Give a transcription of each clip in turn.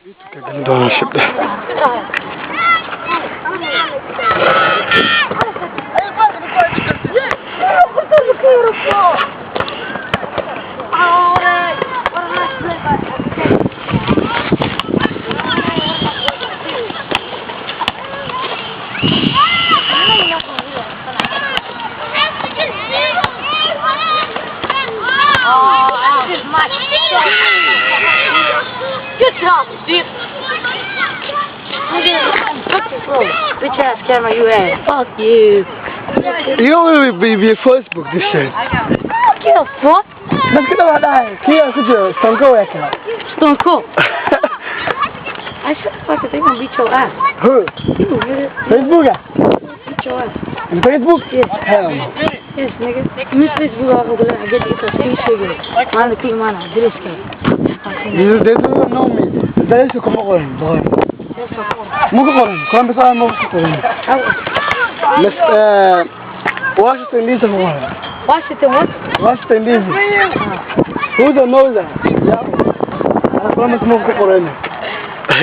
Don't ship that. Good job, Steve. Bitch ass camera you had. Fuck you. You only be Facebook this shit. Get a fuck. Let's get about that. Kia, could you Stone Cold account? Stone Cold. I said fuck it, they gonna beat your ass. Who? You get it? Facebook guy? Beat your ass. In Facebook? Yes. Hell no. Yes, nigga. You Facebook off and I get it a speed figure. Man, the king man, I did this game. They don't know me. They used to come over him. Come Washington DC. Washington what? Washington DC. Who don't know that? Yeah. I promise Mukokorene.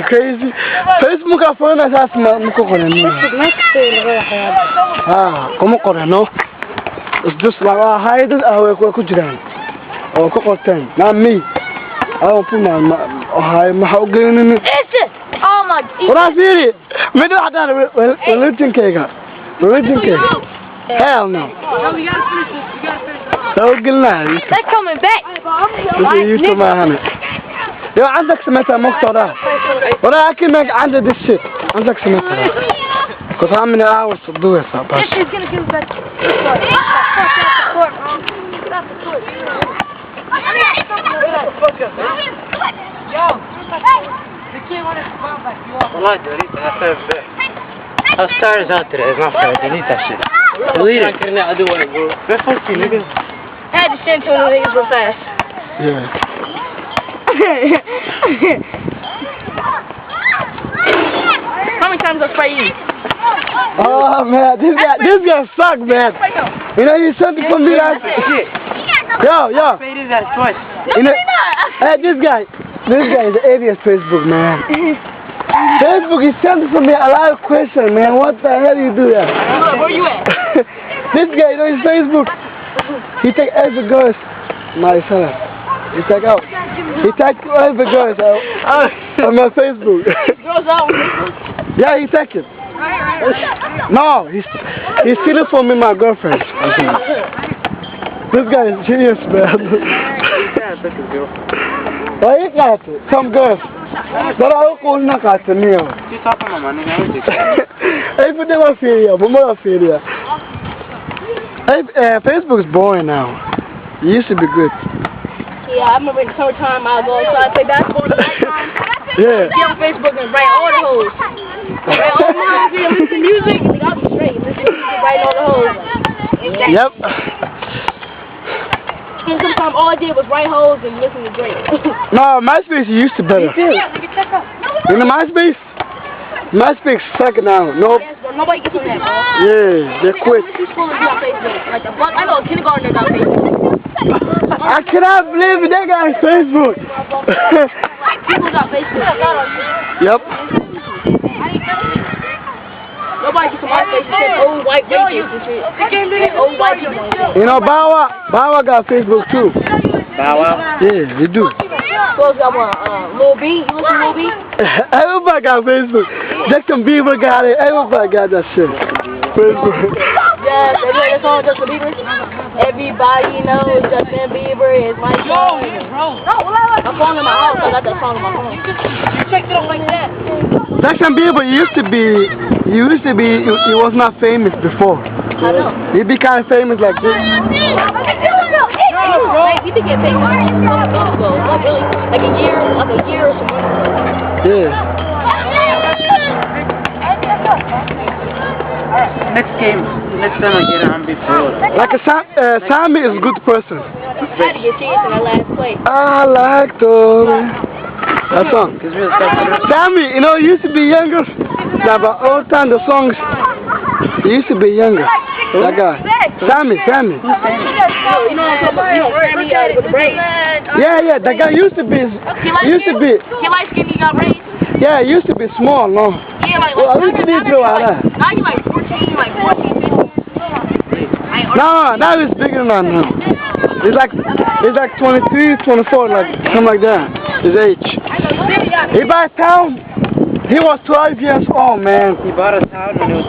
Crazy. Facebook a phone as ask Mukokorene. Ah, Komokoreno. It's just like I hide it. I will cook it. Or cook 10. Not me. I don't put my how good in it. Oh my god. What I see it? We don't have that religion cake. Religion cake. Hell no. No, we gotta finish this. We gotta finish this. So good night. They're coming back. This is used to my honey. Yo, عندك سمعتها مختارة. ولا أكيد ما عندي this shit. عندك سمعتها. Cause how many hours to do it? This is gonna give back. والله delete that. How star is out there? It's not fair. Delete that shit. Delete it. I had to send to the niggas real fast. Yeah. How many times I spray you? Oh man, this guy suck, man. You know you sent it from me last. Yo. You know, hey, this guy is the idiot Facebook, man. Facebook, he sent it from me a lot of questions, man. What the hell you do that? Where you at? This guy, you know his Facebook. He take every girl, my son. He take out. He take every girl out on my Facebook. Girls out. Yeah, he take it. No, he's stealing from me, my girlfriend. This guy is genius, man. Why you got it? Some girls. But I don't call not got it, Neil. Hey, but they were failure, but more failure. Hey, Facebook is boring now. It used to be good. Yeah, I remember in the summertime I would go outside play basketball in the nighttime. Yeah. Get on Facebook and write all the hoes. Write all the hoes, listen to music, and I'll be straight. Listen to music, write all the hoes. Yep. And sometimes all I did was write hoes and listen to Drake. No, MySpace used to better. You know MySpace? MySpace suck now. Nope. Yes, bro, nobody gets on that, bro. Yeah, they quit. Elementary school is on Facebook. Like the fuck, I know a kindergartner got Facebook. I cannot believe it, that guy is Facebook. People got Facebook. Yep. Nobody gets on my face and said old white rapists and shit. Old white people. You know Bawa got Facebook too. Bawa? Yeah, they do. Close got one, Lil B. You listen to Lil B? Everybody got Facebook. Justin Bieber got it. Everybody got that shit. Facebook. Yes, have you heard that song, Justin Bieber? Everybody knows Justin Bieber is my song. My phone in my house, I got that song in my phone. You checked it out like that. Justin Bieber used to be, he was not famous before. I know. He became famous like this. He did get famous a couple ago. Not really, like a year or something. Yeah. Next time I get on before. Like Sammy is a good person. I had to get chance in that last play. I like Toby. That song. Sammy, you know, he used to be younger. Yeah, but all the time the songs, he used to be younger. That guy. Sammy. You know what I'm talking about? You know Sammy with the braids. Yeah, that guy used to be. He light skin, he got braids. Yeah, he used to be small, no. Yeah, like Well, I used to be through all that. now you like 14, 15. No, now he's bigger than that now. He's like 23, 24, like something like that. His age. He bought a town. He was 12 years old, man. He bought a town when he was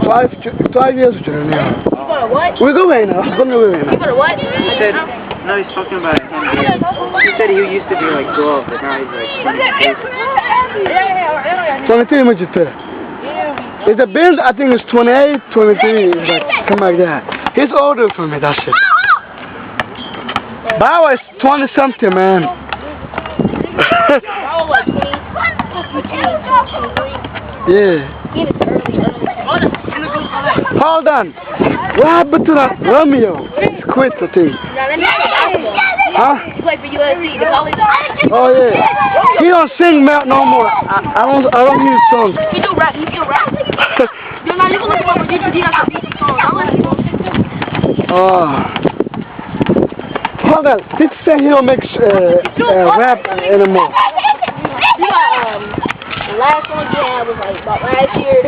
12? 12 years old now. You bought a what? We're going now. We're going away now. You bought a what? He said, no, he's talking about him. He said he used to be like 12, but now he's like 22. 23 much it is. It's a build, I think it's 28, 23, like something like that. He's older from me, that's it. But I was 20 something, man. Yeah. Hold on. What happened to that Romeo? He's quit the thing. Huh? Oh yeah. He don't sing no more. I don't hear his songs. He do rap. He do rap. You know, you can look him up on YouTube. He has some songs. Oh. Hold on. Did you say he don't make rap anymore? He got, the last one he had was like about last year.